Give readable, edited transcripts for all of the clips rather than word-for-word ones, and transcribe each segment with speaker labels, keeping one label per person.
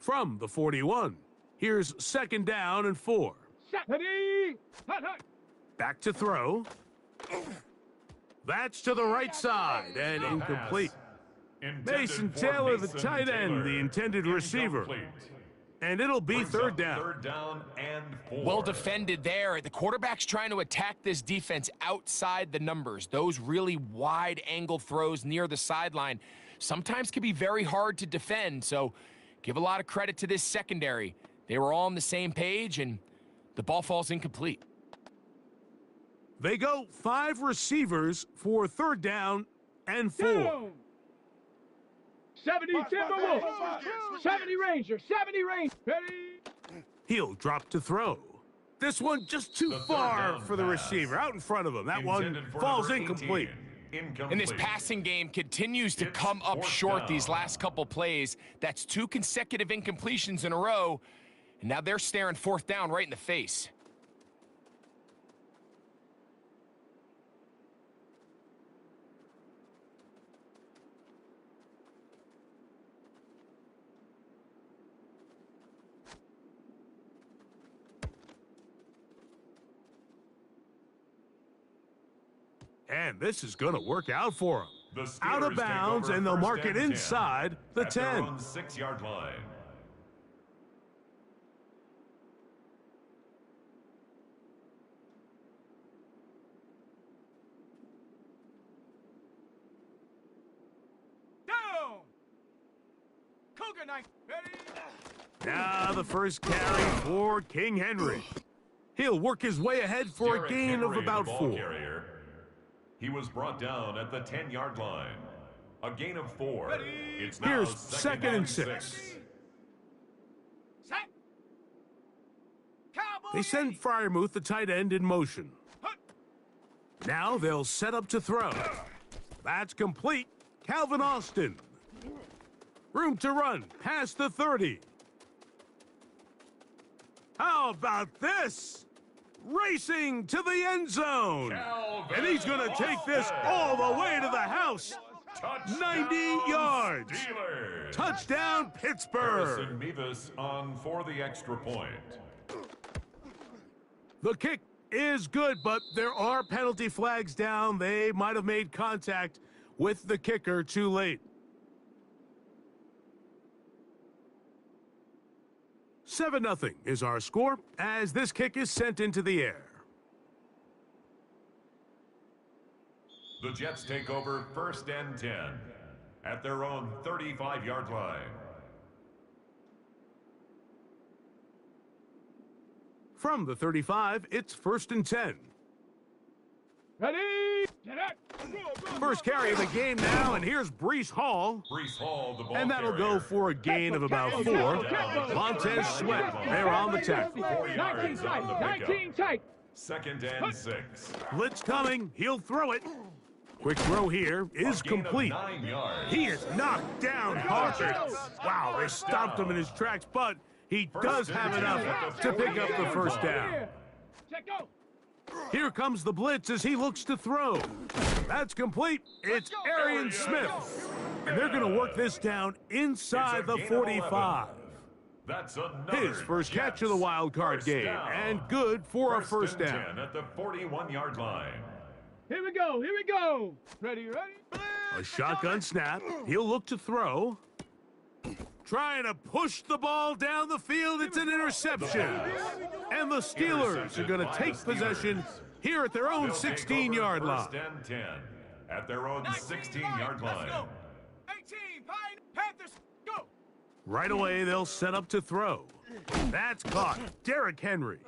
Speaker 1: From the 41, here's 2nd down and 4. Back to throw. That's to the right side and incomplete. Mason Taylor, the tight end, the intended receiver. And it'll be 3rd down.
Speaker 2: 3rd down and 4.
Speaker 3: Well defended there. The quarterback's trying to attack this defense outside the numbers. Those really wide angle throws near the sideline sometimes can be very hard to defend, so give a lot of credit to this secondary. They were all on the same page, and the ball falls incomplete.
Speaker 1: They go 5 receivers for 3rd down and 4.
Speaker 4: 70 Timberwolves, 70 Rangers, 70 Rangers. Ready?
Speaker 1: He'll drop to throw. This one just too far for the receiver, out in front of him. That one falls incomplete.
Speaker 3: And this passing game continues to come up short these last couple plays. That's 2 consecutive incompletions in a row, and now they're staring 4th down right in the face.
Speaker 1: And this is going to work out for him. Out of
Speaker 2: Steelers
Speaker 1: bounds,
Speaker 2: take over
Speaker 1: and they'll
Speaker 2: 1st
Speaker 1: mark it
Speaker 2: and 10
Speaker 1: inside the
Speaker 2: at their
Speaker 1: 10.
Speaker 2: own 6-yard line.
Speaker 4: Down. Cougar knife. Ready?
Speaker 1: Now the first carry for King Henry. He'll work his way ahead for
Speaker 2: Derrick
Speaker 1: a gain of
Speaker 2: Henry,
Speaker 1: about
Speaker 2: the ball
Speaker 1: 4.
Speaker 2: carrier. He was brought down at the 10-yard line. A gain of 4.
Speaker 4: Ready?
Speaker 2: It's now
Speaker 1: Here's
Speaker 2: 2nd
Speaker 1: 2nd and 6.
Speaker 4: Set. Cowboy.
Speaker 1: They send Fryermuth, the tight end, in motion. Now they'll set up to throw. That's complete. Calvin Austin. Room to run past the 30. How about this? Racing to the end zone. And he's going to take this all the way to the house. 90 yards.
Speaker 2: Steelers.
Speaker 1: Touchdown, Pittsburgh.
Speaker 2: Harrison Mevis on for the extra point.
Speaker 1: The kick is good, but there are penalty flags down. They might have made contact with the kicker too late. 7-0 is our score as this kick is sent into the air.
Speaker 2: The Jets take over 1st and 10 at their own 35-yard line.
Speaker 1: From the 35, it's 1st and 10.
Speaker 4: Ready? Get up.
Speaker 1: First carry of the game now, and here's Breece Hall.
Speaker 2: Breece Hall, the ball
Speaker 1: And that'll
Speaker 2: carrier.
Speaker 1: go for a gain of about 4. Montez Sweat, they're on the tackle.
Speaker 4: 19 tight. 19 tight.
Speaker 2: 2nd and 6.
Speaker 1: Blitz coming, he'll throw it. Quick throw here is
Speaker 2: A gain of
Speaker 1: complete.
Speaker 2: 9 yards.
Speaker 1: He is knocked down hard. Wow, they stopped him in his tracks, but he does have enough to pick up the 1st down.
Speaker 4: Check go.
Speaker 1: Here comes the blitz as he looks to throw. That's complete. It's Arian Smith. And they're going to work this down inside the 45.
Speaker 2: That's another
Speaker 1: His first catch
Speaker 2: Jets
Speaker 1: of the wild card
Speaker 2: first
Speaker 1: game,
Speaker 2: down.
Speaker 1: and good for a 1st
Speaker 2: and
Speaker 1: down.
Speaker 2: 10 at the 41-yard line.
Speaker 4: Here we go. Here we go. Ready, ready?
Speaker 1: A shotgun snap. He'll look to throw. Trying to push the ball down the field. It's an interception. And the Steelers are going to take possession here at their own
Speaker 2: They'll take
Speaker 1: 16-yard
Speaker 2: over
Speaker 1: line.
Speaker 2: 1st and 10 at their own 16-yard line.
Speaker 4: 18, Pine Panthers, go.
Speaker 1: Right away, they'll set up to throw. That's caught. Derrick Henry.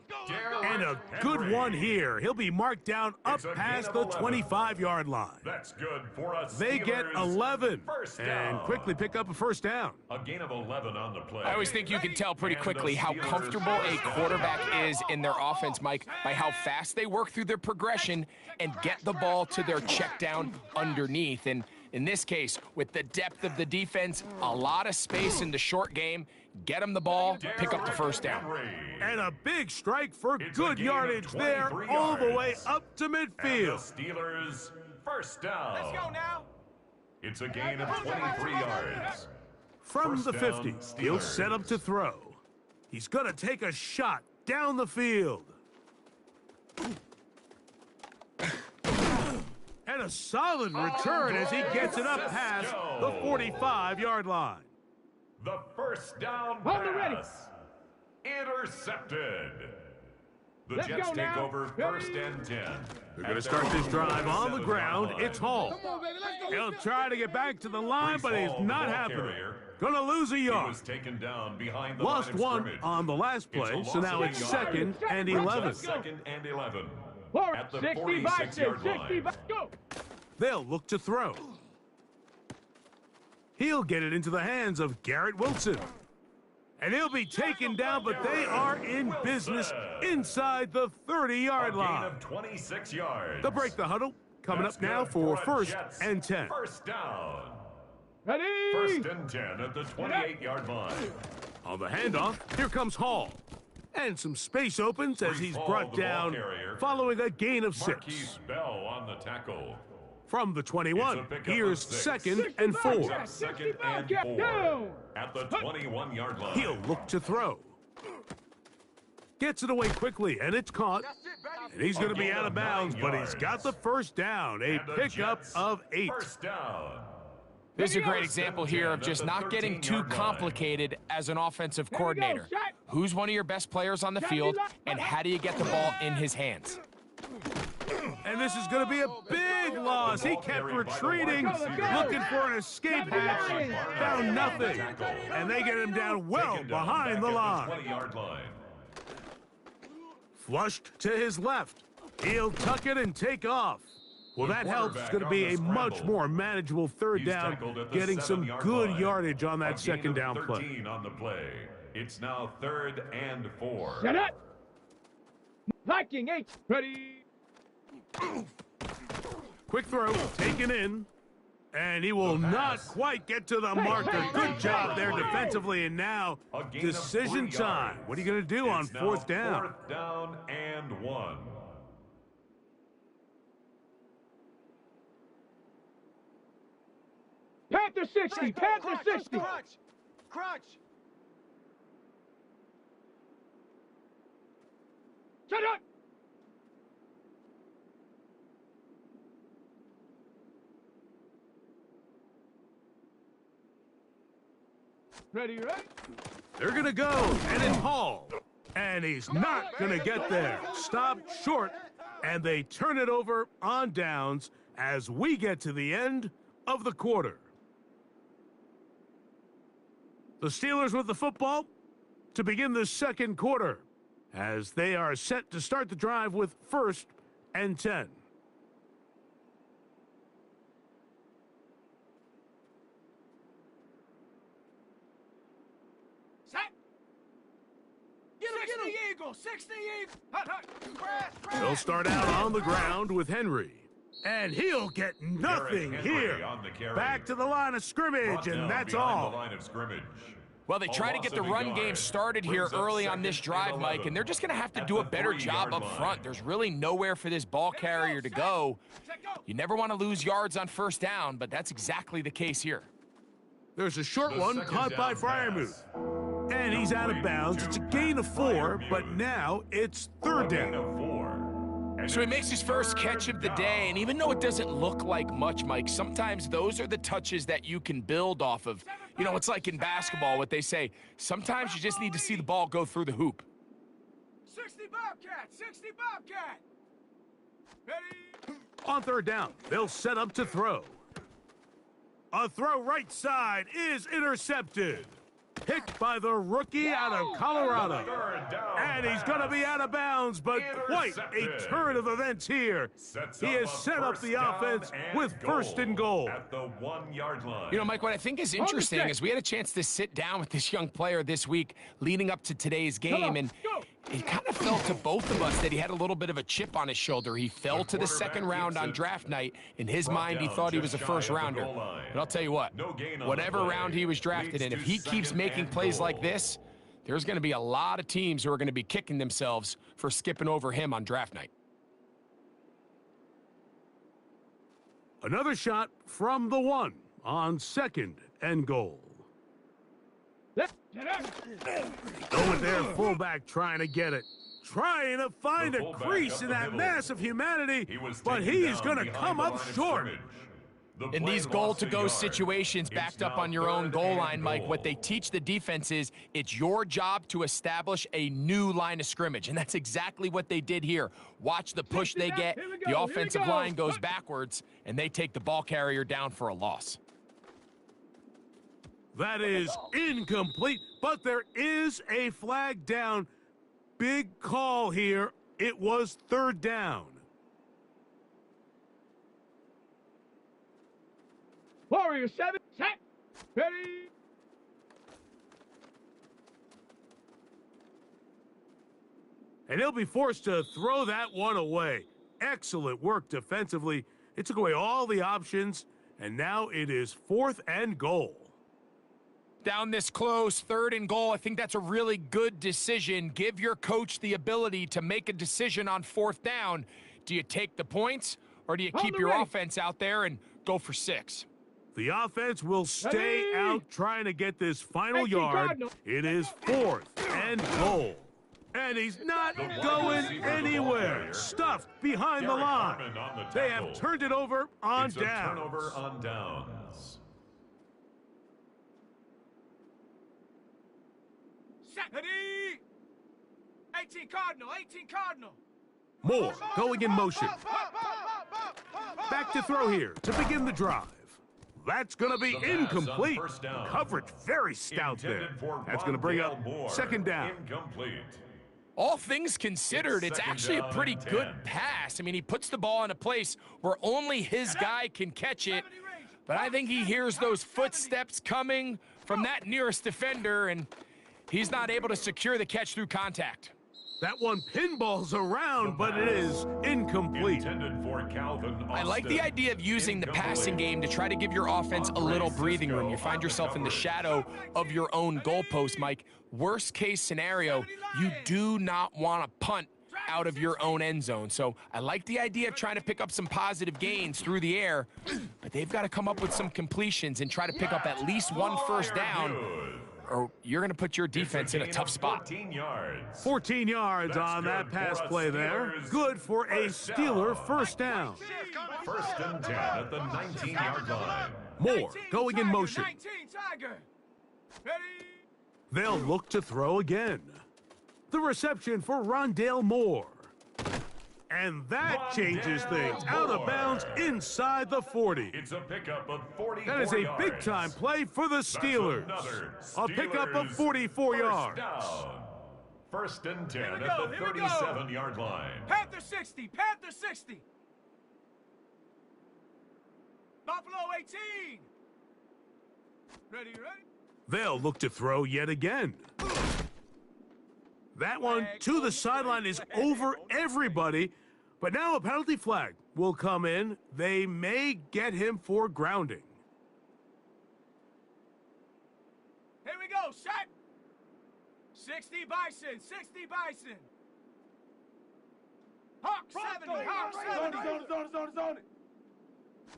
Speaker 1: And a good one here. He'll be marked down up
Speaker 2: It's a
Speaker 1: past
Speaker 2: gain
Speaker 1: the
Speaker 2: of 11.
Speaker 1: 25-yard line.
Speaker 2: That's good for us.
Speaker 1: They get 11 and quickly pick up a 1st down.
Speaker 2: A gain of 11 on the play.
Speaker 3: I always think you can tell pretty
Speaker 2: And
Speaker 3: quickly
Speaker 2: the
Speaker 3: how
Speaker 2: Steelers
Speaker 3: comfortable a
Speaker 2: first down.
Speaker 3: quarterback is in their offense, Mike, by how fast they work through their progression and get the ball to their check down underneath. And in this case, with the depth of the defense, a lot of space in the short game, get them the ball, pick up the 1st down.
Speaker 1: And a big strike for
Speaker 2: It's a
Speaker 1: good
Speaker 2: gain of
Speaker 1: yardage there
Speaker 2: 23
Speaker 1: all the way
Speaker 2: yards.
Speaker 1: up to
Speaker 2: And the
Speaker 1: midfield.
Speaker 2: Steelers first down.
Speaker 4: Let's go now.
Speaker 2: It's a gain of 23 yards.
Speaker 1: From
Speaker 2: First
Speaker 1: the
Speaker 2: down,
Speaker 1: 50, he'll
Speaker 2: Steelers.
Speaker 1: set up to throw. He's going to take a shot down the field. And a solid return as he gets it up past the 45-yard line.
Speaker 2: The first down
Speaker 4: On the ready.
Speaker 2: pass. Intercepted. The
Speaker 4: Let's
Speaker 2: Jets
Speaker 4: go
Speaker 2: take
Speaker 4: now.
Speaker 2: over first and 10.
Speaker 1: They're going to start this drive on the ground. It's Hall.
Speaker 4: Come on, baby, let's go.
Speaker 1: He'll try to get back to the line, but he's not happening. Going to lose a
Speaker 2: He
Speaker 1: yard.
Speaker 2: was taken down behind the
Speaker 1: Lost
Speaker 2: line of
Speaker 1: one
Speaker 2: scrimmage.
Speaker 1: on the last
Speaker 2: It's a
Speaker 1: play,
Speaker 2: loss
Speaker 1: so now
Speaker 2: of
Speaker 1: it's
Speaker 2: a yard.
Speaker 1: second and 11.
Speaker 2: Second and 11.
Speaker 4: Forward,
Speaker 2: At the
Speaker 4: 65,
Speaker 2: 46-yard line.
Speaker 4: 65, go.
Speaker 1: They'll look to throw. He'll get it into the hands of Garrett Wilson. And he'll be taken down, but they are in business inside the 30-yard
Speaker 2: A gain
Speaker 1: line.
Speaker 2: of 26 yards.
Speaker 1: They'll break the huddle. Coming
Speaker 2: That's
Speaker 1: up now
Speaker 2: good
Speaker 1: for
Speaker 2: a
Speaker 1: first
Speaker 2: Jets
Speaker 1: and 10.
Speaker 2: First down.
Speaker 4: Ready?
Speaker 2: First and 10 at the 28-yard line.
Speaker 1: On the handoff, here comes Hall. And some space opens as he's
Speaker 2: Ball,
Speaker 1: brought
Speaker 2: the ball
Speaker 1: down
Speaker 2: carrier.
Speaker 1: following a gain of 6.
Speaker 2: Marquise Bell on the tackle.
Speaker 1: From the
Speaker 2: It's
Speaker 1: 21,
Speaker 2: a pickup
Speaker 1: here's
Speaker 2: of 6.
Speaker 1: second and 4.
Speaker 2: Picks up second and 4
Speaker 4: down.
Speaker 2: at the 21-yard line.
Speaker 1: He'll look to throw. Gets it away quickly, and it's caught. And he's going to be out of bounds, but he's got the first down. A
Speaker 2: And the
Speaker 1: pickup
Speaker 2: Jets
Speaker 1: of 8.
Speaker 2: First down.
Speaker 3: This is a great example here of just not getting too
Speaker 2: 13-yard line.
Speaker 3: complicated as an offensive
Speaker 4: we go,
Speaker 3: coordinator.
Speaker 4: shot.
Speaker 3: Who's one of your best players on the field, and how do you get the ball in his hands?
Speaker 1: And this is going to be a big loss. He kept retreating, looking for an escape hatch. Found nothing. And they get him down well
Speaker 2: Taken down
Speaker 1: behind the
Speaker 2: back at
Speaker 1: line.
Speaker 2: 20-yard line.
Speaker 1: Flushed to his left. He'll tuck it and take off. Well,
Speaker 2: The
Speaker 1: that helps. It's going to
Speaker 2: quarterback
Speaker 1: be a
Speaker 2: on the
Speaker 1: much
Speaker 2: scramble.
Speaker 1: more manageable third
Speaker 2: He's
Speaker 1: down,
Speaker 2: tackled at the
Speaker 1: getting some
Speaker 2: 7-yard
Speaker 1: good
Speaker 2: line.
Speaker 1: yardage on
Speaker 2: A
Speaker 1: that
Speaker 2: gain
Speaker 1: second
Speaker 2: of
Speaker 1: down play.
Speaker 2: 13 on the play. It's now 3rd and 4.
Speaker 4: Set up. Viking 8. Ready?
Speaker 1: Quick throw, taken in, and he will not quite get to the marker. Good job there defensively, and now
Speaker 2: A gain of
Speaker 1: decision
Speaker 2: 3
Speaker 1: time.
Speaker 2: yards.
Speaker 1: What are you going to do on
Speaker 2: It's now
Speaker 1: 4th down?
Speaker 2: 4th down and 1.
Speaker 4: Panther 60. Panther 60.
Speaker 5: Crunch!
Speaker 4: Set up. Ready, right?
Speaker 1: They're going to go, and it's Hall. And he's not going to get there. Stopped short, and they turn it over on downs as we get to the end of the quarter. The Steelers with the football to begin the second quarter as they are set to start the drive with 1st and 10.
Speaker 4: Set. Get him. Eagle. 60 Eagle. Hut, hut.
Speaker 1: They'll start out on the ground with Henry. And he'll get nothing
Speaker 2: Henry
Speaker 1: here.
Speaker 2: on the carry.
Speaker 1: Back to the line of scrimmage,
Speaker 2: Brought
Speaker 1: and
Speaker 2: down
Speaker 1: that's
Speaker 2: behind
Speaker 1: all.
Speaker 2: the line of scrimmage.
Speaker 3: Well, they
Speaker 2: A
Speaker 3: try to
Speaker 2: loss
Speaker 3: get the
Speaker 2: of a
Speaker 3: run
Speaker 2: yard.
Speaker 3: game started here
Speaker 2: Brings up
Speaker 3: early on this
Speaker 2: 2nd
Speaker 3: drive,
Speaker 2: and
Speaker 3: Mike,
Speaker 2: 11
Speaker 3: and they're just going to have to
Speaker 2: at
Speaker 3: do a
Speaker 2: the
Speaker 3: better
Speaker 2: 3-yard
Speaker 3: job up
Speaker 2: line.
Speaker 3: front. There's really nowhere for this ball carrier to go. You never want to lose yards on 1st down, but that's exactly the case here.
Speaker 1: There's a short
Speaker 2: The
Speaker 1: one
Speaker 2: second
Speaker 1: caught by
Speaker 2: down
Speaker 1: Fryermuth.
Speaker 2: pass.
Speaker 1: And he's out of bounds. It's a gain of 4, but now it's 3rd
Speaker 2: A gain
Speaker 1: down.
Speaker 2: of 4. And
Speaker 3: So he
Speaker 2: it's
Speaker 3: makes his first
Speaker 2: 3rd
Speaker 3: catch of the
Speaker 2: down.
Speaker 3: day, and even though it doesn't look like much, Mike, sometimes those are the touches that you can build off of. You know, it's like in basketball, what they say, sometimes you just need to see the ball go through the hoop.
Speaker 4: 60 Bobcat. 60 Bobcat. Ready?
Speaker 1: On 3rd down, they'll set up to throw. A throw right side is intercepted. Picked by the rookie out of Colorado.
Speaker 2: 3rd down
Speaker 1: And he's going to be out of bounds, but quite a
Speaker 2: Intercepted.
Speaker 1: turn of events here.
Speaker 2: Sets
Speaker 1: He
Speaker 2: up
Speaker 1: has
Speaker 2: a
Speaker 1: set up
Speaker 2: first
Speaker 1: the
Speaker 2: down
Speaker 1: offense
Speaker 2: and
Speaker 1: with 1st and goal.
Speaker 2: At the 1-yard line.
Speaker 3: You know, Mike, what I think is interesting
Speaker 4: check.
Speaker 3: is we had a chance to sit down with this young player this week leading up to today's game, and it kind of felt to both of us that he had a little bit of a chip on his shoulder. He fell to the second round on draft night. In his mind, he thought he was a first rounder. But I'll tell you what,
Speaker 2: No gain on
Speaker 3: whatever
Speaker 2: the play.
Speaker 3: round he was drafted in,
Speaker 2: Leads
Speaker 3: if
Speaker 2: to
Speaker 3: he keeps
Speaker 2: second
Speaker 3: making
Speaker 2: and
Speaker 3: plays like
Speaker 2: goal.
Speaker 3: this, there's going to be a lot of teams who are going to be kicking themselves for skipping over him on draft night.
Speaker 1: Another shot from the 1 on 2nd and goal. Over there, fullback trying to get it. Trying to find
Speaker 2: The
Speaker 1: a
Speaker 2: fullback
Speaker 1: crease
Speaker 2: up
Speaker 1: in
Speaker 2: the
Speaker 1: that
Speaker 2: middle.
Speaker 1: mass of humanity, but
Speaker 2: taken
Speaker 1: he's
Speaker 2: down
Speaker 1: going to
Speaker 2: behind
Speaker 1: come
Speaker 2: the
Speaker 1: up
Speaker 2: line of
Speaker 1: short.
Speaker 2: scrimmage. The
Speaker 3: In
Speaker 2: play
Speaker 3: these
Speaker 2: lost a
Speaker 3: goal-to-go
Speaker 2: yard.
Speaker 3: situations
Speaker 2: It's
Speaker 3: backed up
Speaker 2: now
Speaker 3: on your own
Speaker 2: 3rd
Speaker 3: goal
Speaker 2: and
Speaker 3: line, Mike, what they
Speaker 2: goal.
Speaker 3: teach the defense is it's your job to establish a new line of scrimmage, and that's exactly what they did here. Watch the push they get. The offensive line goes backwards, and they take the ball carrier down for a loss.
Speaker 1: That is incomplete, but there is a flag down. Big call here. It was 3rd down.
Speaker 4: Warrior 7, set, ready.
Speaker 1: And he'll be forced to throw that one away. Excellent work defensively. It took away all the options, and now it is 4th and goal.
Speaker 3: Down this close, 3rd and goal, I think that's a really good decision. Give your coach the ability to make a decision on 4th down. Do you take the points, or do you keep your offense out there and go for 6?
Speaker 1: The offense will stay out trying to get this final
Speaker 4: 18
Speaker 1: yard.
Speaker 4: Cardinal.
Speaker 1: It is 4th and goal. And he's not going anywhere. Stuffed behind the
Speaker 2: Derek
Speaker 1: line.
Speaker 2: Harmon on the
Speaker 1: They
Speaker 2: tackle.
Speaker 1: have turned it over on
Speaker 2: It's a
Speaker 1: downs.
Speaker 2: turnover on downs.
Speaker 4: Set, ready. 18 Cardinal, 18 Cardinal.
Speaker 1: Moore going in motion. Back to throw here to begin the drive. That's going to be
Speaker 2: The pass on
Speaker 1: incomplete.
Speaker 2: first down.
Speaker 1: Coverage very stout there.
Speaker 2: Intended for
Speaker 1: That's going to bring up
Speaker 2: Rondale Moore.
Speaker 1: 2nd down.
Speaker 2: Incomplete.
Speaker 3: All things considered, it's
Speaker 2: 2nd
Speaker 3: actually a
Speaker 2: down
Speaker 3: pretty
Speaker 2: and
Speaker 3: good
Speaker 2: 10.
Speaker 3: pass. I mean, he puts the ball in a place where only his guy can catch it. But I think he hears those footsteps coming from that nearest defender, and he's not able to secure the catch through contact.
Speaker 1: That one pinballs around, but it is incomplete.
Speaker 2: Intended for Calvin Austin.
Speaker 3: I like the idea of using the passing game to try to give your offense a little breathing room. You find yourself in the shadow of your own goalpost, Mike. Worst case scenario, you do not want to punt out of your own end zone. So I like the idea of trying to pick up some positive gains through the air, but they've got to come up with some completions and try to pick up at least one 1st down, or you're going to put your defense in a tough spot.
Speaker 2: 14 yards.
Speaker 1: 14 yards
Speaker 2: That's
Speaker 1: on that
Speaker 2: good
Speaker 1: pass
Speaker 2: for a
Speaker 1: play there.
Speaker 2: Steelers
Speaker 1: Good for a
Speaker 2: first
Speaker 1: Steeler
Speaker 2: down.
Speaker 1: 1st down.
Speaker 2: 1st and 10 at the 19-yard line.
Speaker 1: Moore going in motion.
Speaker 4: 19 Tiger. Ready.
Speaker 1: They'll look to throw again. The reception for Rondale Moore. And that changes things. Out of bounds inside the 40.
Speaker 2: It's a pickup of 44
Speaker 1: That is a
Speaker 2: yards.
Speaker 1: big-time play for the Steelers. A pickup of 44 yards.
Speaker 2: Down. 1st and 10
Speaker 4: we
Speaker 2: at
Speaker 4: go,
Speaker 2: the
Speaker 4: here we go.
Speaker 2: 37-yard line.
Speaker 4: Panther 60, Panther 60. Buffalo 18. Ready, ready.
Speaker 1: They'll look to throw yet again. That one to the sideline is over everybody, but now a penalty flag will come in. They may get him for grounding.
Speaker 4: Here we go, set. 60 Bison, 60 Bison. Hawk 70, Hawk 70. Zone.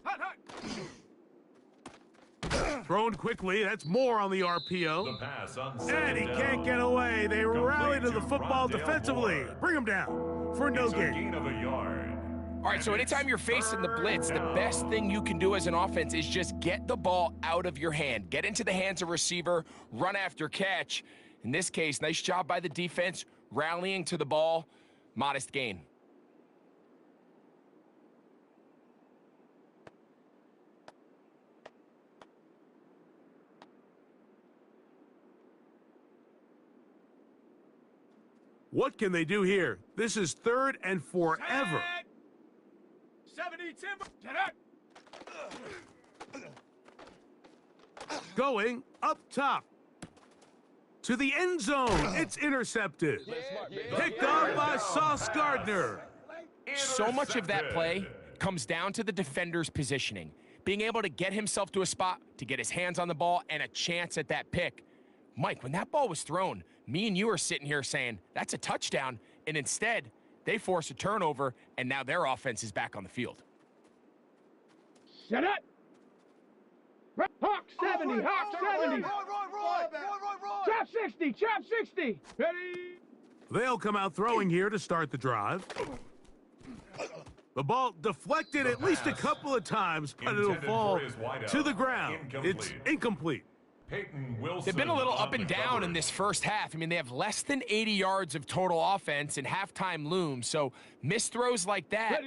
Speaker 4: Hut, hut.
Speaker 1: Thrown quickly, that's more on the
Speaker 2: The
Speaker 1: RPO.
Speaker 2: pass on
Speaker 1: And he
Speaker 2: second
Speaker 1: can't
Speaker 2: down.
Speaker 1: get away. They rally to the
Speaker 2: to
Speaker 1: football
Speaker 2: Rondale
Speaker 1: defensively.
Speaker 2: Moore.
Speaker 1: Bring him down for no
Speaker 2: It's a
Speaker 1: gain.
Speaker 2: gain of a yard.
Speaker 3: All right, so anytime you're facing the blitz, the best thing you can do as an offense is just get the ball out of your hand. Get into the hands of receiver, run after catch. In this case, nice job by the defense, rallying to the ball, modest gain.
Speaker 1: What can they do here? This is 3rd and forever.
Speaker 4: 70 Timber.
Speaker 1: Going up top. To the end zone. It's intercepted. Picked up by Sauce Gardner.
Speaker 3: So much of that play comes down to the defender's positioning. Being able to get himself to a spot, to get his hands on the ball, and a chance at that pick. Mike, when that ball was thrown, me and you are sitting here saying, that's a touchdown, and instead, they force a turnover, and now their offense is back on the field.
Speaker 4: Set it. Hawk 70, Hawk 70. Chop 60, chop 60. Ready?
Speaker 1: They'll come out throwing here to start the drive. The ball deflected at least a couple of times, but it'll fall to the ground. It's incomplete.
Speaker 2: Peyton Wilson.
Speaker 3: They've been a little
Speaker 2: on
Speaker 3: up
Speaker 2: the
Speaker 3: and down
Speaker 2: cover.
Speaker 3: in this first half. I mean, they have less than 80 yards of total offense and halftime looms. So missed throws like that,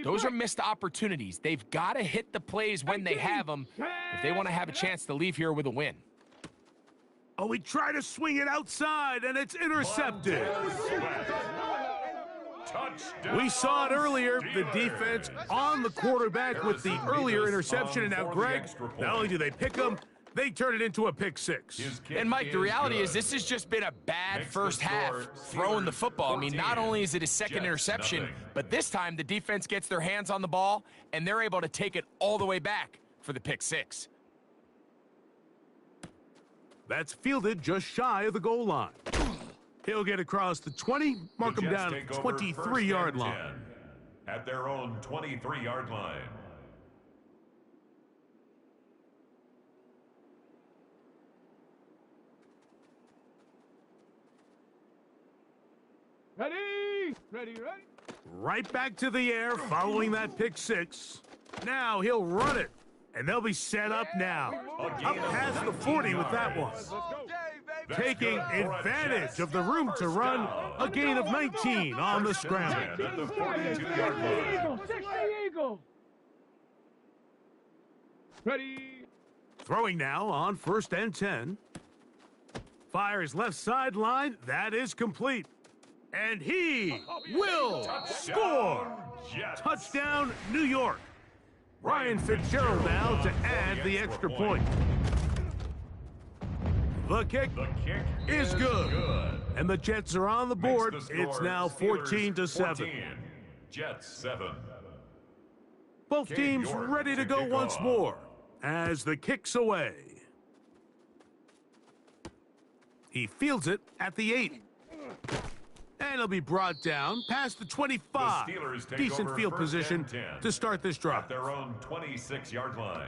Speaker 3: those are missed opportunities. They've got to hit the plays when they have them if they want to have a chance to leave here with a win.
Speaker 1: Oh, he tried to swing it outside, and it's intercepted.
Speaker 2: Touchdown.
Speaker 1: We saw it earlier, the defense on the quarterback with the earlier interception, and now Greg, not only do they pick him, they turn it into a pick six.
Speaker 3: And Mike, the reality is this has just been a bad first half throwing the football. I mean, not only is it his second interception, but this time the defense gets their hands on the ball, and they're able to take it all the way back for the pick six.
Speaker 1: That's fielded just shy of the goal line. He'll get across the 20, mark him down at the 23-yard line.
Speaker 2: At their own 23-yard line.
Speaker 4: Ready? Ready, ready?
Speaker 1: Right back to the air following that pick six. Now he'll run it, and they'll be set up now. Up past the 40 with that one. Taking advantage of the room to run, a gain of 19 on the scramble.
Speaker 2: At the 42-yard line.
Speaker 4: Eagle, 60 Eagle. Ready?
Speaker 1: Throwing now on 1st and 10. Fires left sideline. That is complete. And he will score.
Speaker 2: Jets.
Speaker 1: Touchdown, New York. Ryan Fitzgerald now to add the extra point. The kick is good. And the Jets are on the board. It's now 14-7.
Speaker 2: Jets 7.
Speaker 1: Both teams ready to go once more as the kick's away. He fields it at the 8. And he'll be brought down past the 25.
Speaker 2: The Steelers take
Speaker 1: Decent
Speaker 2: over
Speaker 1: field
Speaker 2: 1st
Speaker 1: position
Speaker 2: and 10
Speaker 1: to start this drive.
Speaker 2: At their own 26-yard line.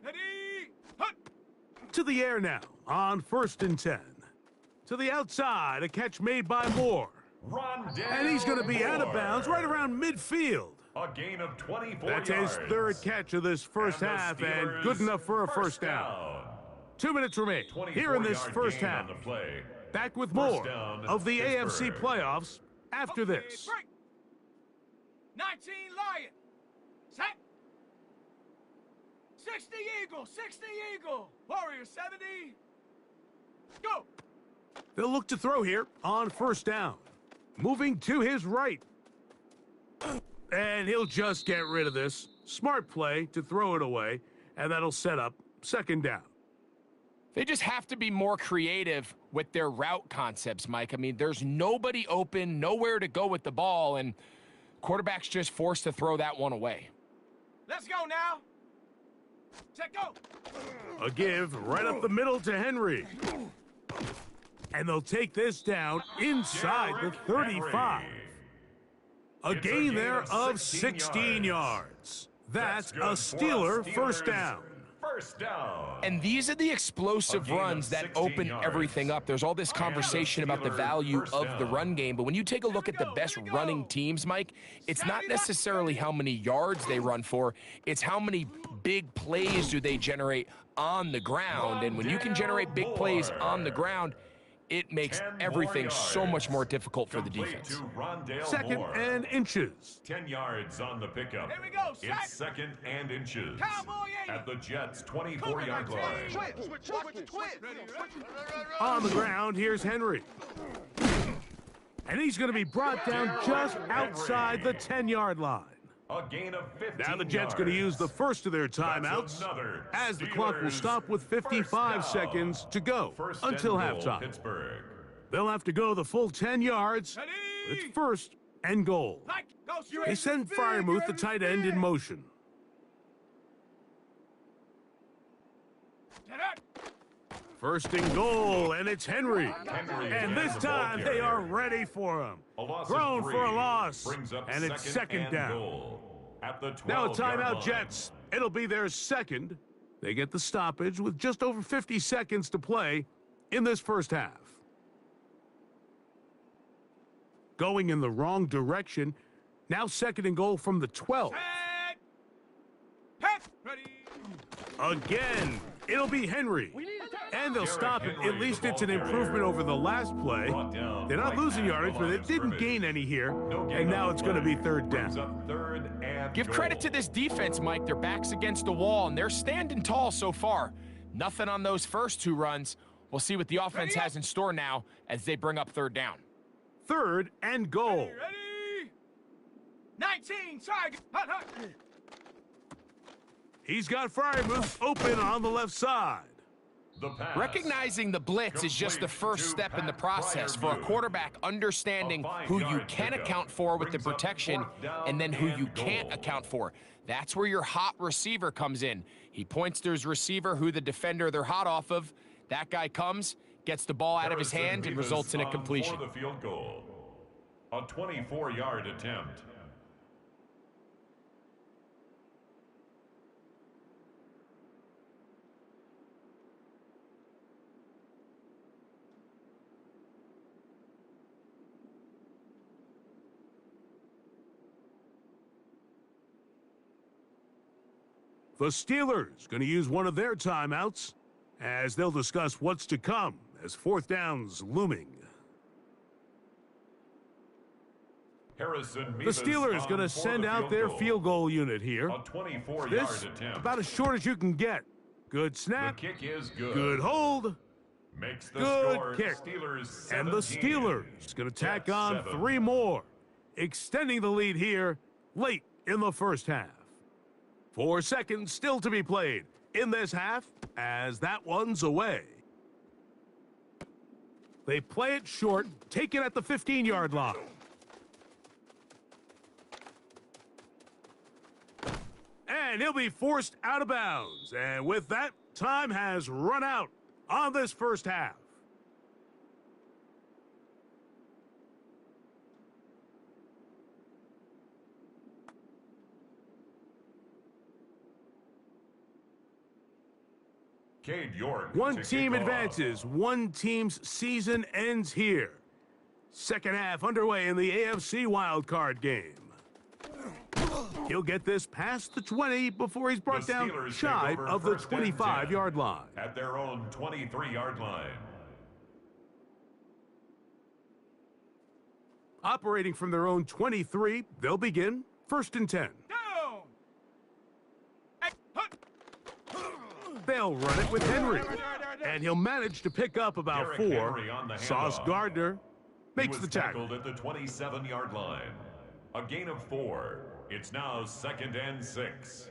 Speaker 4: Ready? Hut.
Speaker 1: To the air now on 1st and 10. To the outside, a catch made by Moore. And he's going to be out of bounds right around midfield.
Speaker 2: A gain of 24
Speaker 1: That's
Speaker 2: yards.
Speaker 1: his third catch of this first
Speaker 2: And the
Speaker 1: half, and
Speaker 2: Steelers'
Speaker 1: good enough for a first down. 2 minutes remain here in this
Speaker 2: 24-yard
Speaker 1: first
Speaker 2: gain
Speaker 1: half.
Speaker 2: on the play.
Speaker 1: Back with
Speaker 2: First
Speaker 1: more
Speaker 2: down,
Speaker 1: of the AFC
Speaker 2: Pittsburgh.
Speaker 1: playoffs after this.
Speaker 4: Break. 19 Lion. Set. 60 Eagle, 60 Eagle. Warrior 70. Go.
Speaker 1: They'll look to throw here on 1st down. Moving to his right. And he'll just get rid of this. Smart play to throw it away, and that'll set up 2nd down.
Speaker 3: They just have to be more creative with their route concepts, Mike. I mean, there's nobody open, nowhere to go with the ball, and quarterback's just forced to throw that one away.
Speaker 4: Let's go now. Set go.
Speaker 1: A give right up the middle to Henry. And they'll take this down inside the 35. A gain there of 16 yards. That's a Steeler first down.
Speaker 2: First down.
Speaker 3: And these are the explosive
Speaker 2: A gain of
Speaker 3: runs that
Speaker 2: 16
Speaker 3: open
Speaker 2: yards.
Speaker 3: everything up. There's all this conversation about the
Speaker 2: Steeler
Speaker 3: value
Speaker 2: first
Speaker 3: of the
Speaker 2: down.
Speaker 3: run game, but when you take a look at the best running teams, Mike, it's not necessarily how many yards they run for, it's how many big plays do they generate on the ground. And when you can generate big plays on the ground, it makes
Speaker 2: 10 more
Speaker 3: everything so
Speaker 2: yards.
Speaker 3: much more difficult for the
Speaker 2: Complete
Speaker 3: defense.
Speaker 2: to Rondale
Speaker 1: 2nd
Speaker 2: Moore.
Speaker 1: and inches.
Speaker 2: 10 yards on the pickup.
Speaker 4: Here we go, sack.
Speaker 2: It's 2nd and inches.
Speaker 4: Cowboy 80.
Speaker 2: At the Jets' 24-yard line.
Speaker 1: On the ground, here's Henry. And he's going to be brought down just outside the 10-yard line.
Speaker 2: A gain of 15
Speaker 1: Now the Jets going to use the first of their timeouts
Speaker 2: another
Speaker 1: as the clock will
Speaker 2: Steelers
Speaker 1: stop with
Speaker 2: first
Speaker 1: 55
Speaker 2: down.
Speaker 1: seconds to go
Speaker 2: First and
Speaker 1: until
Speaker 2: goal,
Speaker 1: halftime.
Speaker 2: Pittsburgh.
Speaker 1: They'll have to go the full 10 yards.
Speaker 4: Ready?
Speaker 1: It's 1st and goal.
Speaker 4: Like, go straight.
Speaker 1: They send Fryermuth, the tight end, in motion. First and goal, and it's Henry. And this time they are ready for him. Thrown for a loss, and it's second down. Now a timeout, Jets. It'll be their second. They get the stoppage with just over 50 seconds to play in this first half. Going in the wrong direction. Now second and goal from the 12. Again, it'll be Henry. And they'll stop it. At least it's an improvement over the last play. They're not losing yardage, but they didn't gain any here. And now it's going to be third down.
Speaker 3: Give credit to this defense, Mike. Their back's against the wall, and they're standing tall so far. Nothing on those first two runs. We'll see what the offense has in store now as they bring up third down.
Speaker 1: Third and goal.
Speaker 4: Ready? 19, target. Hut, hut.
Speaker 1: He's got Fryermuth open on the left side.
Speaker 3: Recognizing the blitz is just the first step in the process for a quarterback understanding who you can account for with the protection and then who you can't account for. That's where your hot receiver comes in. He points to his receiver, who the defender they're hot off of. That guy comes, gets the ball out of his hand, and results in a completion.
Speaker 2: For the field goal. A 24-yard attempt.
Speaker 1: The Steelers going to use one of their timeouts as they'll discuss what's to come as fourth down's looming.
Speaker 2: The
Speaker 1: The Steelers going to send out their field goal unit here.
Speaker 2: A 24-yard
Speaker 1: This
Speaker 2: attempt.
Speaker 1: about as short as you can get. Good
Speaker 2: The
Speaker 1: snap,
Speaker 2: kick is good.
Speaker 1: good hold,
Speaker 2: Makes the
Speaker 1: good
Speaker 2: score
Speaker 1: kick.
Speaker 2: Steelers 17.
Speaker 1: And the Steelers going to tack
Speaker 2: Jets
Speaker 1: on
Speaker 2: 7.
Speaker 1: 3 more, extending the lead here late in the first half. 4 seconds still to be played in this half as that one's away. They play it short, take it at the 15-yard line. And he'll be forced out of bounds. And with that, time has run out on this first half.
Speaker 2: Cade York
Speaker 1: One
Speaker 2: to
Speaker 1: team
Speaker 2: kick off.
Speaker 1: advances. One team's season ends here. Second half underway in the AFC wildcard game. He'll get this past the 20 before he's brought
Speaker 2: The
Speaker 1: down
Speaker 2: Steelers take
Speaker 1: shy
Speaker 2: over
Speaker 1: of the
Speaker 2: first and
Speaker 1: 25-yard line.
Speaker 2: At their own 23-yard line.
Speaker 1: Operating from their own 23, they'll begin first and 10.
Speaker 4: Down. Hey, hut.
Speaker 1: They'll run it with Henry. And he'll manage to pick up about
Speaker 2: Derrick
Speaker 1: 4.
Speaker 2: Henry on the
Speaker 1: Sauce
Speaker 2: handoff.
Speaker 1: Gardner makes
Speaker 2: He
Speaker 1: the
Speaker 2: was
Speaker 1: tackle.
Speaker 2: tackled at the 27-yard line. A gain of 4. It's now 2nd and 6.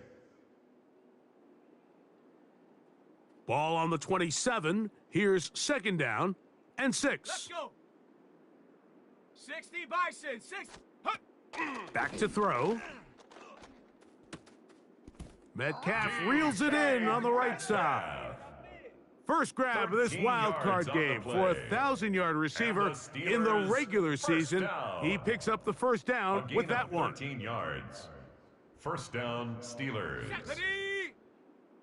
Speaker 1: Ball on the 27. Here's second down and 6.
Speaker 4: Let's go. 60 Bison. 6. Hut.
Speaker 1: Back to throw. Metcalf reels it in on the right side. First grab of this
Speaker 2: 13
Speaker 1: wild
Speaker 2: yards
Speaker 1: card
Speaker 2: on the
Speaker 1: game
Speaker 2: play.
Speaker 1: for a 1,000-yard receiver
Speaker 2: And the
Speaker 1: in the
Speaker 2: Steelers'
Speaker 1: regular
Speaker 2: first
Speaker 1: season.
Speaker 2: down.
Speaker 1: He picks up the first
Speaker 2: A
Speaker 1: down
Speaker 2: gain
Speaker 1: with that
Speaker 2: of
Speaker 1: one.
Speaker 2: 13 yards. First down, Steelers.
Speaker 4: Ready?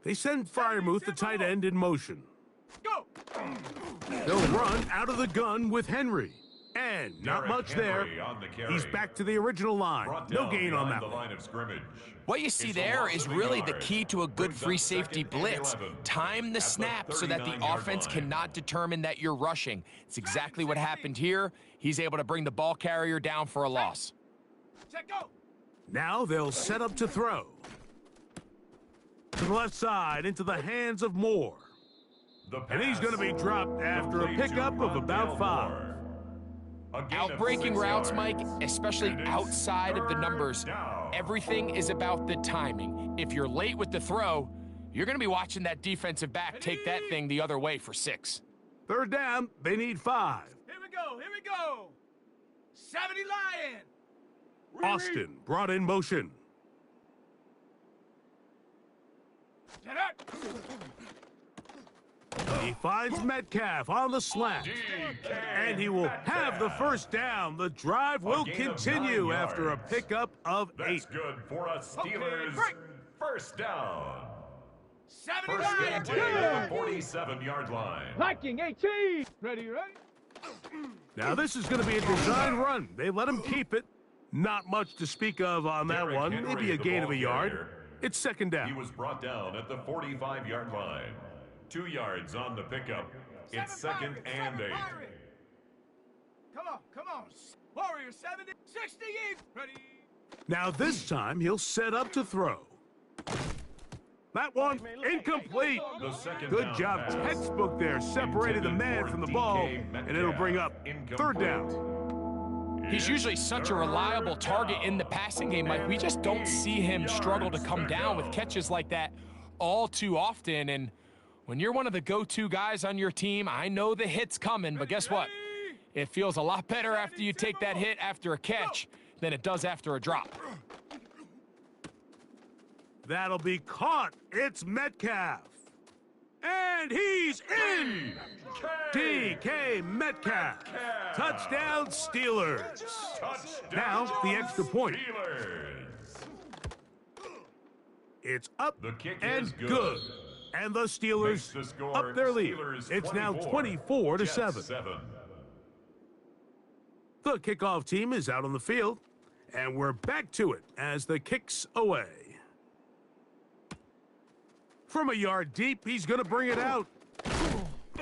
Speaker 1: They send Fryermuth, the tight end, in motion.
Speaker 4: Go.
Speaker 1: They'll run out of the gun with Henry. And not
Speaker 2: Derrick
Speaker 1: much there.
Speaker 2: Henry on the carry.
Speaker 1: He's back to the original line.
Speaker 2: Brought
Speaker 1: No
Speaker 2: down
Speaker 1: gain on
Speaker 2: behind
Speaker 1: that
Speaker 2: the
Speaker 1: one.
Speaker 2: line of scrimmage.
Speaker 3: What you see
Speaker 2: It's a
Speaker 3: there
Speaker 2: loss
Speaker 3: is
Speaker 2: of a
Speaker 3: really the
Speaker 2: yard.
Speaker 3: key to a good
Speaker 2: Brings
Speaker 3: free
Speaker 2: up
Speaker 3: safety
Speaker 2: 2nd and
Speaker 3: blitz.
Speaker 2: 11.
Speaker 3: Time the
Speaker 2: At
Speaker 3: snap so that the
Speaker 2: 39-yard
Speaker 3: offense
Speaker 2: line.
Speaker 3: cannot determine that you're rushing. It's exactly what happened here. He's able to bring the ball carrier down for a loss.
Speaker 4: Check go.
Speaker 1: Now they'll set up to throw. To the left side, into the hands of Moore. And he's going to be dropped after a pickup of about 5.
Speaker 3: Outbreaking routes, Mike, especially outside of the numbers, everything is about the timing. If you're late with the throw, you're going to be watching that defensive back take that thing the other way for 6.
Speaker 1: Third down, they need 5.
Speaker 4: Here we go. Here we go. 70 Lion.
Speaker 1: Austin brought in motion.
Speaker 4: Get up.
Speaker 1: He finds Metcalf on the slant. And he will have the first down. The drive will continue after a pickup of 8.
Speaker 2: That's good for a Steelers first down. First
Speaker 4: 79.
Speaker 2: and 10 at the 47-yard line.
Speaker 4: Viking 18. Ready?
Speaker 1: Now this is going to be a design run. They let him keep it. Not much to speak of on that
Speaker 2: Derrick
Speaker 1: one.
Speaker 2: Henry,
Speaker 1: Maybe a
Speaker 2: the
Speaker 1: gain
Speaker 2: ball
Speaker 1: of a yard.
Speaker 2: carrier.
Speaker 1: It's second down.
Speaker 2: He was brought down at the 45-yard line. 2 yards on the pickup. It's second and 8.
Speaker 4: Come on. Warrior 70, 60. Ready?
Speaker 1: Now this time he'll set up to throw. That one incomplete.
Speaker 2: The second
Speaker 1: Good
Speaker 2: down
Speaker 1: job.
Speaker 2: pass.
Speaker 1: Textbook there, separated the
Speaker 2: Intended
Speaker 1: man
Speaker 2: for
Speaker 1: from the
Speaker 2: DK
Speaker 1: ball,
Speaker 2: Metcalf.
Speaker 1: and it'll bring up third down.
Speaker 3: He's usually such a reliable target in the passing game, Mike. We just don't see him struggle to come down with catches like that all too often. And when you're one of the go-to guys on your team, I know the hit's coming, but guess what? It feels a lot better after you take that hit after a catch than it does after a drop.
Speaker 1: That'll be caught. It's Metcalf. And he's in! DK Metcalf. Touchdown, Steelers. Now, the extra point. It's up
Speaker 2: The kick
Speaker 1: and
Speaker 2: is
Speaker 1: good. And the Steelers
Speaker 2: Makes the score
Speaker 1: up their lead.
Speaker 2: Steelers
Speaker 1: It's now
Speaker 2: 24
Speaker 1: 24-7.
Speaker 2: 7.
Speaker 1: The kickoff team is out on the field, and we're back to it as the kick's away. From a yard deep, he's going to bring it out.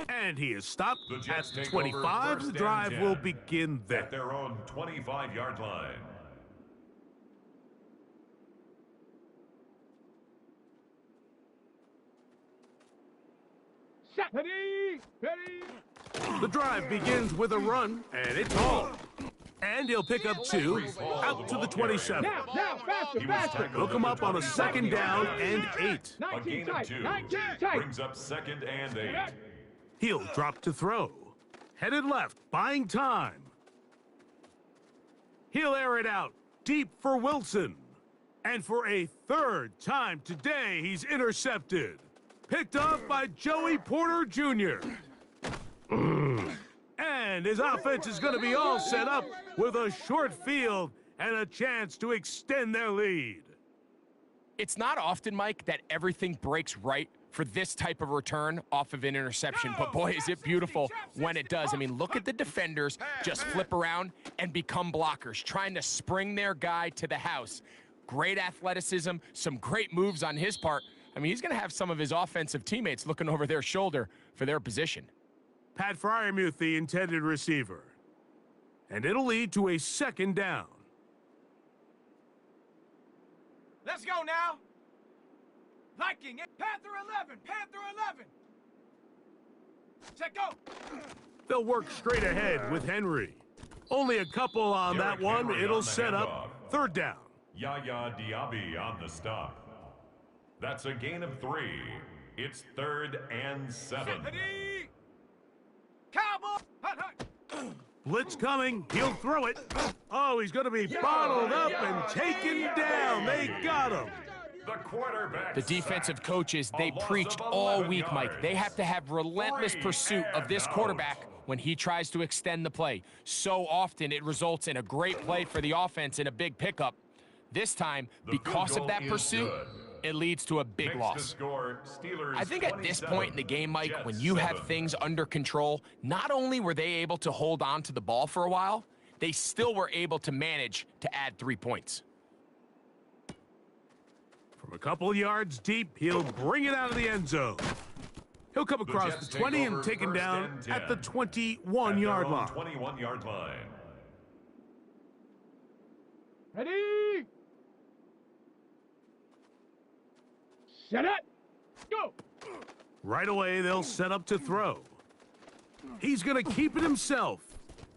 Speaker 1: And he is stopped
Speaker 2: The
Speaker 1: at
Speaker 2: Jets
Speaker 1: the
Speaker 2: take over
Speaker 1: 25.
Speaker 2: first
Speaker 1: The
Speaker 2: and
Speaker 1: drive
Speaker 2: 10
Speaker 1: will begin
Speaker 2: At
Speaker 1: there.
Speaker 2: their own 25-yard line.
Speaker 4: Set. Ready?
Speaker 1: The drive begins with a run, and it's all. And he'll pick up 2 out to the 27.
Speaker 4: Now, faster.
Speaker 1: He'll come up on a second down and 8.
Speaker 2: A
Speaker 4: 19
Speaker 2: gain of
Speaker 4: tight,
Speaker 2: 2
Speaker 4: 19 tight.
Speaker 2: brings up second and 8.
Speaker 1: He'll drop to throw. Headed left, buying time. He'll air it out deep for Wilson. And for a third time today, he's intercepted. Picked up by Joey Porter Jr. And his offense is going to be all set up with a short field and a chance to extend their lead.
Speaker 3: It's not often, Mike, that everything breaks right for this type of return off of an interception. But boy, is it beautiful when it does. I mean, look at the defenders just flip around and become blockers, trying to spring their guy to the house. Great athleticism, some great moves on his part. I mean, he's going to have some of his offensive teammates looking over their shoulder for their position.
Speaker 1: Pat Fryermuth, the intended receiver. And it'll lead to a second down.
Speaker 4: Let's go now. Viking, Panther 11. Set go.
Speaker 1: They'll work straight ahead with Henry. Only a couple on that
Speaker 2: Derrick
Speaker 1: one.
Speaker 2: Henry
Speaker 1: It'll
Speaker 2: on the
Speaker 1: set
Speaker 2: handoff.
Speaker 1: up third down.
Speaker 2: Yaya Diaby on the stop. That's a gain of 3. It's third and 7.
Speaker 4: Ready? Cowboy. Hut.
Speaker 1: Blitz coming. He'll throw it. Oh, he's going to be bottled up and taken down. They got him.
Speaker 2: The quarterback.
Speaker 3: The defensive coaches, they
Speaker 2: A loss
Speaker 3: preached
Speaker 2: of
Speaker 3: all
Speaker 2: 11
Speaker 3: week, Mike. They
Speaker 2: yards.
Speaker 3: have to have relentless
Speaker 2: 3
Speaker 3: pursuit of this
Speaker 2: and
Speaker 3: quarterback
Speaker 2: out.
Speaker 3: when he tries to extend the play. So often it results in a great play for the offense and a big pickup. This time,
Speaker 2: The
Speaker 3: because
Speaker 2: field
Speaker 3: of that
Speaker 2: goal is
Speaker 3: pursuit,
Speaker 2: good.
Speaker 3: it leads to a big
Speaker 2: Makes the
Speaker 3: loss.
Speaker 2: score Steelers
Speaker 3: I think at this point in the game, Mike,
Speaker 2: Jets
Speaker 3: when you have
Speaker 2: 7.
Speaker 3: things under control, not only were they able to hold on to the ball for a while, they still were able to manage to add 3 points.
Speaker 1: From a couple yards deep, he'll bring it out of the end zone. He'll come across
Speaker 2: Jets
Speaker 1: the 20
Speaker 2: take
Speaker 1: and
Speaker 2: over
Speaker 1: taken
Speaker 2: first
Speaker 1: down
Speaker 2: and
Speaker 1: at the
Speaker 2: 10.
Speaker 1: 21-yard line.
Speaker 2: 21-yard line.
Speaker 4: Ready? Set it. Go.
Speaker 1: Right away, they'll set up to throw. He's going to keep it himself.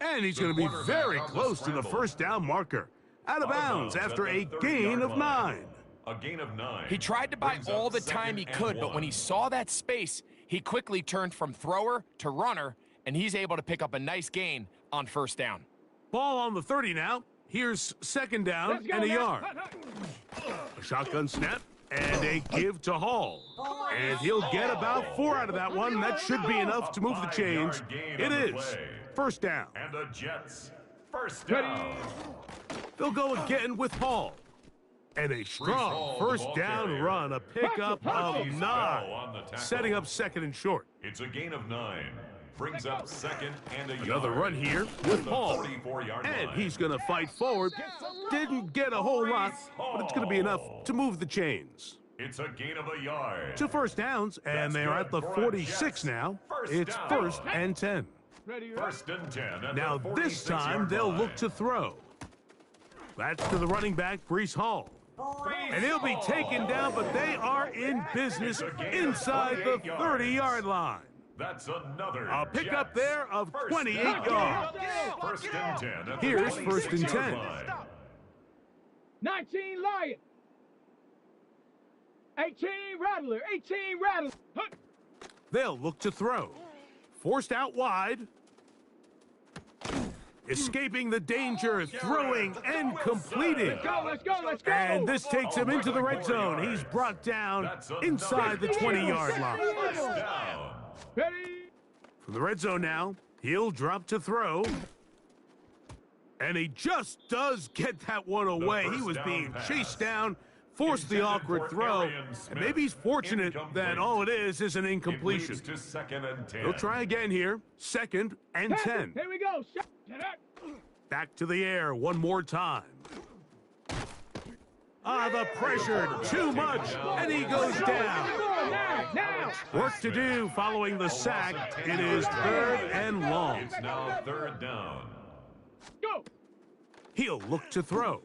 Speaker 1: And he's going to be very close to the first down marker. Out of bounds after a gain of 9.
Speaker 2: A gain of 9.
Speaker 3: He tried to buy
Speaker 2: Brings up
Speaker 3: all the
Speaker 2: second
Speaker 3: time he
Speaker 2: and
Speaker 3: could, but when he
Speaker 2: 1.
Speaker 3: saw that space, he quickly turned from thrower to runner, and he's able to pick up a nice gain on first down.
Speaker 1: Ball on the 30 now. Here's second down
Speaker 4: Let's go
Speaker 1: and a
Speaker 4: now.
Speaker 1: yard.
Speaker 4: Hut.
Speaker 1: A shotgun snap. And a give to Hall. And he'll get about 4 out of that one. That should be enough to move the chains. It is. First down.
Speaker 2: And the Jets, first down.
Speaker 1: They'll go again with Hall. And a strong first down run, a pickup of 9, setting up second and short.
Speaker 2: It's a gain of 9. Brings up second and a yard.
Speaker 1: Another run here with Hall. And he's going to fight forward. Didn't get a whole lot, but it's going to be enough to move the chains.
Speaker 2: It's a gain of a yard.
Speaker 1: 2 first downs, and they're at the 46 now. It's first and 10.
Speaker 2: First and 10.
Speaker 1: Now this time they'll look to throw. That's to the running back, Breece Hall. And he'll be taken down, but they are in business inside the 30-yard line.
Speaker 2: That's another
Speaker 1: A pickup there of 28 yards.
Speaker 2: First and 10.
Speaker 1: Here's first and 10.
Speaker 4: 19 Lion. 18 Rattler. 18 Rattler.
Speaker 1: They'll look to throw. Forced out wide. Escaping the danger, throwing and completing.
Speaker 4: Let's go.
Speaker 1: And this takes him into the red zone. He's brought down inside the 20-yard line.
Speaker 4: Ready?
Speaker 1: From the red zone now, he'll drop to throw. And he just does get that one away. He was being chased down, forced the awkward throw. And maybe he's fortunate that all it is an incompletion. He'll try again here. Second and 10.
Speaker 4: Here we go.
Speaker 1: Back to the air one more time. The pressure, too much, and he goes down.
Speaker 4: Now.
Speaker 1: Work to do following the sack. It is third and long.
Speaker 2: It's now third down.
Speaker 4: Go.
Speaker 1: He'll look to throw.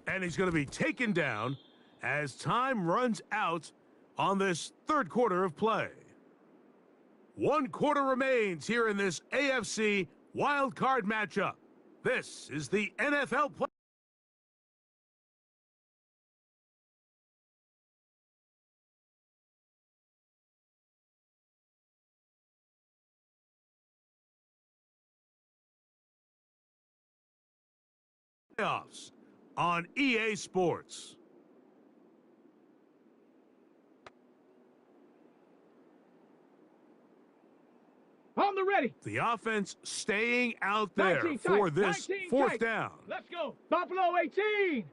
Speaker 1: And he's going to be taken down as time runs out on this third quarter of play. 1 quarter remains here in this AFC wild card matchup. This is the NFL playoffs on EA Sports.
Speaker 4: On the ready.
Speaker 1: The offense staying out there
Speaker 4: 19
Speaker 1: for
Speaker 4: tight,
Speaker 1: this
Speaker 4: 19
Speaker 1: fourth
Speaker 4: tight.
Speaker 1: down.
Speaker 4: Let's go. Buffalo 18.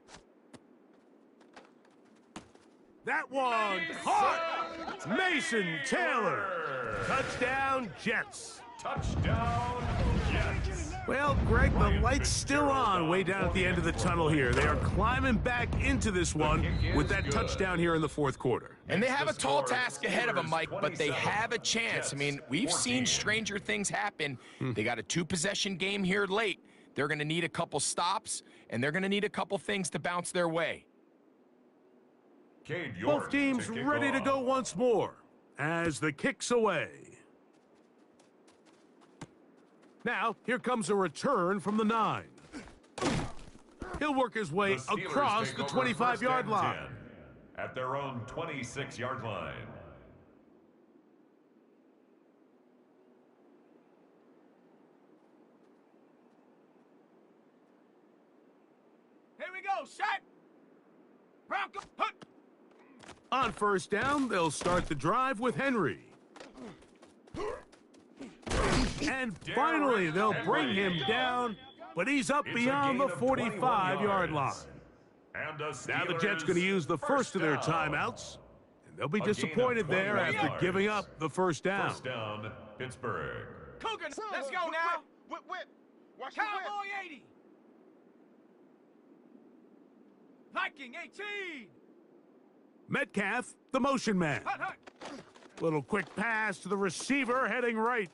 Speaker 1: That one caught. Mason Taylor. Touchdown, Jets.
Speaker 2: Touchdown, Jets.
Speaker 1: Well, Greg, the light's still on way down at the end of the tunnel here. They are climbing back into this one with that touchdown here in the fourth quarter.
Speaker 3: And they have a tall task ahead of them, Mike, but they have a chance. I mean, we've seen stranger things happen. They got a 2-possession game here late. They're going to need a couple stops, and they're going to need a couple things to bounce their way.
Speaker 1: Both teams ready to go once more as the kick's away. Now, here comes a return from the 9. He'll work his way across the 25-yard line.
Speaker 2: At their own 26-yard line.
Speaker 4: Here we go. Set. Bronco.
Speaker 1: On first down, they'll start the drive with Henry. And finally, they'll bring him down, but he's up beyond the 45-yard line. Now the Jets going to use the first of their timeouts, and they'll be disappointed there after giving up the first down.
Speaker 2: First down, Pittsburgh.
Speaker 4: Cougar, let's go now. Cowboy 80. Viking 18.
Speaker 1: Metcalf, the motion man. Little quick pass to the receiver heading right.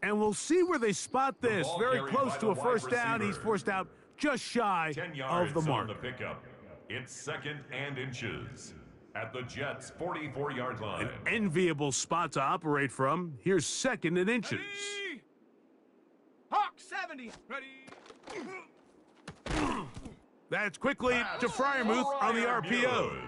Speaker 1: And we'll see where they spot this. Very close to a first down. He's forced out just shy
Speaker 2: 10 yards
Speaker 1: of the mark.
Speaker 2: on the pickup. It's second and inches at the Jets' 44-yard line.
Speaker 1: An enviable spot to operate from. Here's second and inches.
Speaker 4: Ready. Hawk 70. Ready.
Speaker 1: That's quickly to Fryermuth on the RPO.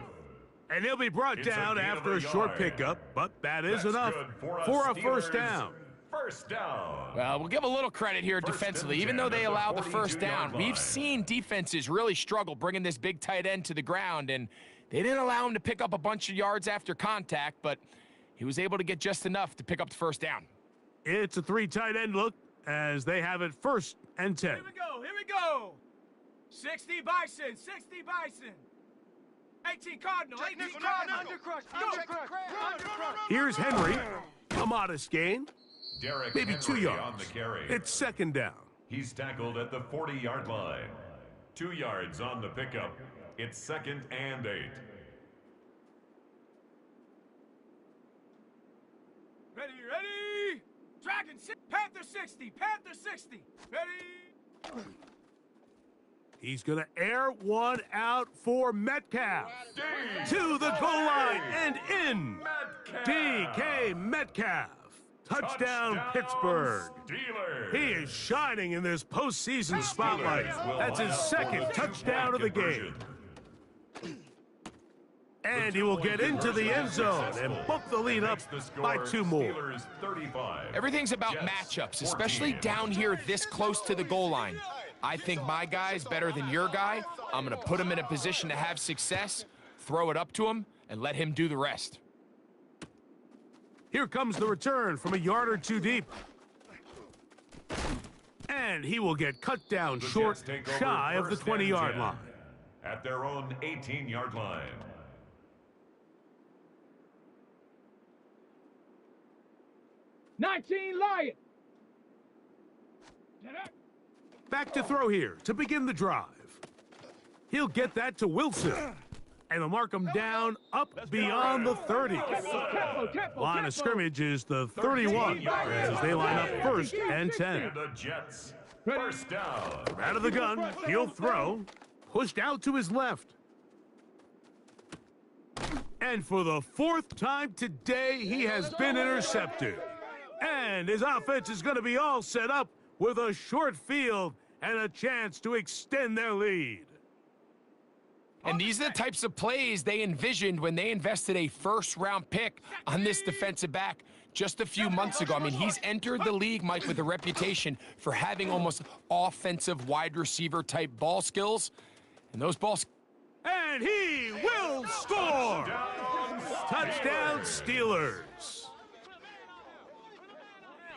Speaker 1: And he'll be brought down after a short pickup, but that is enough for a first down.
Speaker 2: First down.
Speaker 3: Well, we'll give a little credit here defensively. Even though they allowed the first down, we've seen defenses really struggle bringing this big tight end to the ground, and they didn't allow him to pick up a bunch of yards after contact, but he was able to get just enough to pick up the first down.
Speaker 1: It's a 3 tight end look as they have it 1st and 10.
Speaker 4: Here we go. 60 Bison, 60 Bison. 18 Cardinal, 18 Cardinal. Undercrush.
Speaker 1: Here's Henry. A modest gain.
Speaker 2: Derek
Speaker 1: Maybe
Speaker 2: Henry
Speaker 1: 2
Speaker 2: on
Speaker 1: yards.
Speaker 2: the carry.
Speaker 1: It's 2nd down.
Speaker 2: He's tackled at the 40-yard line. 2 yards on the pickup. It's 2nd and 8.
Speaker 4: Ready. Dragon, Panther 60, Panther 60. Ready.
Speaker 1: He's going to air one out for Metcalf. To the goal line and in. DK Metcalf. Touchdown, Pittsburgh.
Speaker 2: Steelers.
Speaker 1: He is shining in this postseason spotlight. That's his 2nd touchdown of the game. And he will get into the end zone and bump the lead up by 2 more.
Speaker 3: Everything's about matchups, especially down here this close to the goal line. I think my guy's better than your guy. I'm going to put him in a position to have success, throw it up to him, and let him do the rest.
Speaker 1: Here comes the return from a yard or 2 deep. And he will get cut down short, shy of the 20-yard line.
Speaker 2: At their own 18-yard line.
Speaker 4: '19 Lion.
Speaker 1: Back to throw here to begin the drive. He'll get that to Wilson. And they'll mark him down up beyond the 30. Line of scrimmage is the 31 as they line up 1st and 10.
Speaker 2: And the Jets. First down.
Speaker 1: Out of the gun, he'll throw. Pushed out to his left. And for the 4th time today, he has been intercepted. And his offense is going to be all set up with a short field and a chance to extend their lead.
Speaker 3: And these are the types of plays they envisioned when they invested a 1st-round pick on this defensive back just a few months ago. I mean, he's entered the league, Mike, with a reputation for having almost offensive wide receiver type ball skills. And those balls.
Speaker 1: And he will score! Touchdown, Steelers.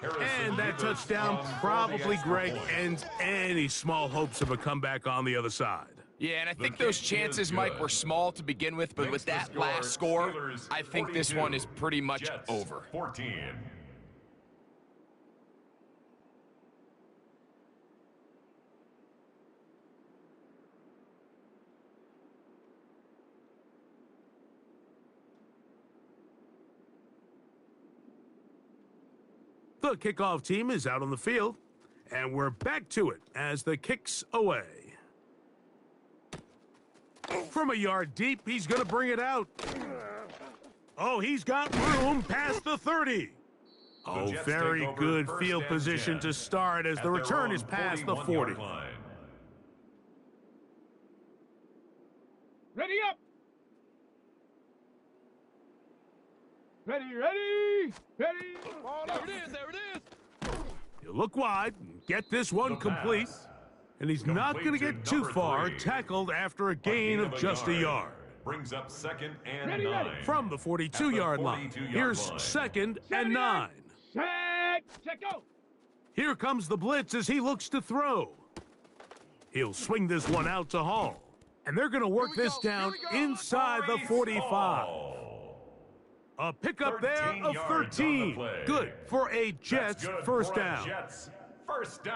Speaker 1: And that touchdown probably, Greg, ends any small hopes of a comeback on the other side.
Speaker 3: Yeah, and I think those chances, Mike, were small to begin with, but with that last score, I think this one is pretty much over.
Speaker 2: 14.
Speaker 1: The kickoff team is out on the field, and we're back to it as the kick's away. From a yard deep, he's going to bring it out. Oh, he's got room past the 30. Oh, very good field position to start as the return is past the 40.
Speaker 4: Ready up. Ready. There it is.
Speaker 1: You look wide, get this one complete. And he's not going to get too far, tackled after a gain of just a yard.
Speaker 2: Brings up 2nd and 9.
Speaker 1: From the 42-yard line, here's 2nd and 9.
Speaker 4: Set, go.
Speaker 1: Here comes the blitz as he looks to throw. He'll swing this one out to Hall. And they're going to work this down inside the 45. A pickup there of 13. Good for a Jets first down.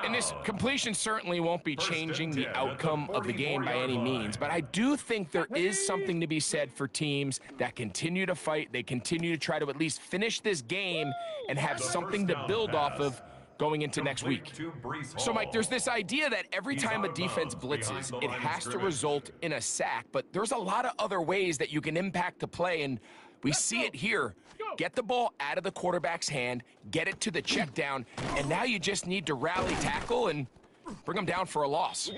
Speaker 3: And this completion certainly won't be changing the outcome of the game by any means, but I do think there is something to be said for teams that continue to fight, they continue to try to at least finish this game and have something to build off of going into next week. So, Mike, there's this idea that every time a defense blitzes, it has to result in a sack, but there's a lot of other ways that you can impact the play, and we see it here. Get the ball out of the quarterback's hand, get it to the check down, and now you just need to rally tackle and bring them down for a loss.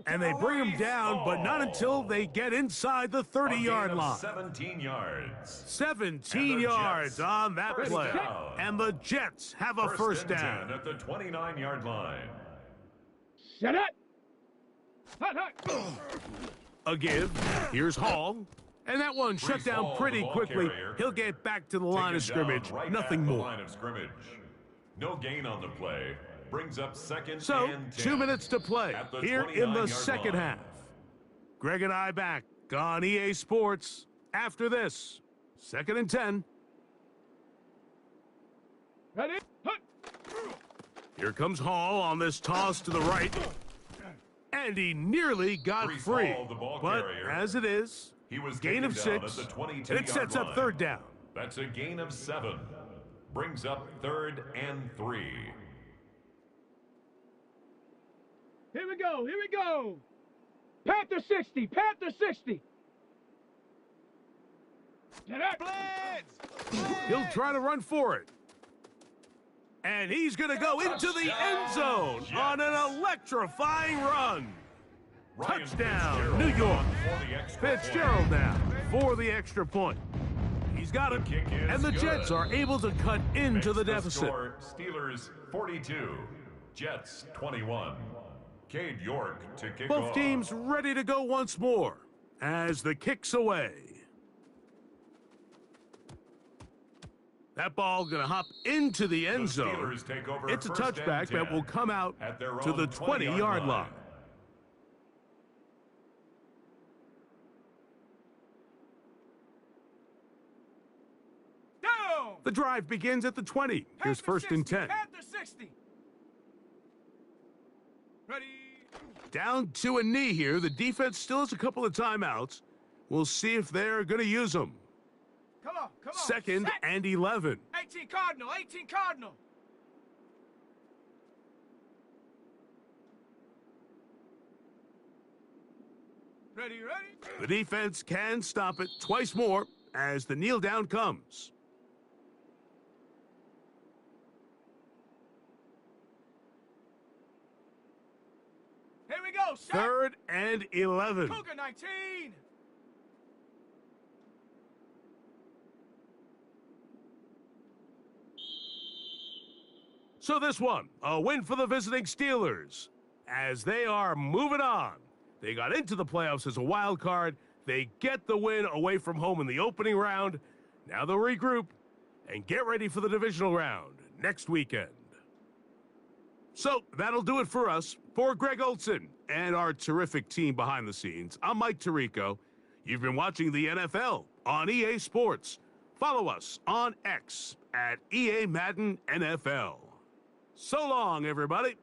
Speaker 1: And they bring him down, but not until they get inside the 30-yard line.
Speaker 2: 17 yards.
Speaker 1: 17 yards on that
Speaker 2: First
Speaker 1: play.
Speaker 2: down.
Speaker 1: And the Jets have a first
Speaker 2: and
Speaker 1: down.
Speaker 2: 10 at the 29-yard line.
Speaker 4: Set it. Hut, hut.
Speaker 1: A give. Here's Hall. And that one shut
Speaker 2: Brees
Speaker 1: down
Speaker 2: Hall,
Speaker 1: pretty
Speaker 2: the ball
Speaker 1: quickly.
Speaker 2: carrier.
Speaker 1: He'll get back to the line of
Speaker 2: Taken down
Speaker 1: scrimmage.
Speaker 2: right
Speaker 1: Nothing
Speaker 2: at the
Speaker 1: more.
Speaker 2: line of scrimmage. No gain on the play. Brings up second
Speaker 1: So,
Speaker 2: and 10.
Speaker 1: 2 minutes to play
Speaker 2: At the
Speaker 1: here in the
Speaker 2: 29-yard
Speaker 1: second
Speaker 2: line.
Speaker 1: half. Greg and I back on EA Sports after this. 2nd and 10.
Speaker 4: Ready? Hut.
Speaker 1: Here comes Hall on this toss to the right. And he nearly got
Speaker 2: Brees
Speaker 1: free.
Speaker 2: Hall, the ball
Speaker 1: But
Speaker 2: carrier.
Speaker 1: as it is,
Speaker 2: He was
Speaker 1: gain
Speaker 2: taken
Speaker 1: of
Speaker 2: down
Speaker 1: 6.
Speaker 2: at the 22-yard
Speaker 1: And it sets up
Speaker 2: line.
Speaker 1: 3rd down.
Speaker 2: That's a gain of 7. Brings up 3rd and 3.
Speaker 4: Here we go. Here we go. Panther 60. Panther 60. Set it.
Speaker 1: He'll try to run for it. And he's going to go into the end zone on an electrifying run.
Speaker 2: Ryan
Speaker 1: Touchdown,
Speaker 2: Fitzgerald
Speaker 1: New York.
Speaker 2: for the extra point.
Speaker 1: Fitzgerald now for the extra point. He's got it.
Speaker 2: kick is
Speaker 1: And the Jets
Speaker 2: good.
Speaker 1: are able to cut into
Speaker 2: Makes
Speaker 1: the deficit.
Speaker 2: Score, Steelers 42, Jets 21. Cade York to kick
Speaker 1: Both
Speaker 2: off.
Speaker 1: teams ready to go once more as the kick's away. That ball going to hop into the end
Speaker 2: The
Speaker 1: zone.
Speaker 2: Steelers take over
Speaker 1: It's a
Speaker 2: first and
Speaker 1: touchback
Speaker 2: 10
Speaker 1: that will come out
Speaker 2: at their
Speaker 1: to the
Speaker 2: own
Speaker 1: 20-yard line.
Speaker 4: Down.
Speaker 1: The drive begins at the 20. Here's
Speaker 4: Panther
Speaker 1: 1st and
Speaker 4: 60,
Speaker 1: 10.
Speaker 4: Panther 60. Ready.
Speaker 1: Down to a knee here. The defense still has a couple of timeouts. We'll see if they're going to use them.
Speaker 4: Come on. Come on.
Speaker 1: 2nd
Speaker 4: Set.
Speaker 1: and 11.
Speaker 4: 18 Cardinal. 18 Cardinal. Ready, ready.
Speaker 1: The defense can stop it twice more as the kneel down comes.
Speaker 4: Here we go. Set.
Speaker 1: 3rd and 11.
Speaker 4: Cougar 19.
Speaker 1: So this one, a win for the visiting Steelers as they are moving on. They got into the playoffs as a wild card. They get the win away from home in the opening round. Now they'll regroup and get ready for the divisional round next weekend. So that'll do it for us. For Greg Olson and our terrific team behind the scenes, I'm Mike Tirico. You've been watching the NFL on EA Sports. Follow us on X at EA Madden NFL. So long, everybody.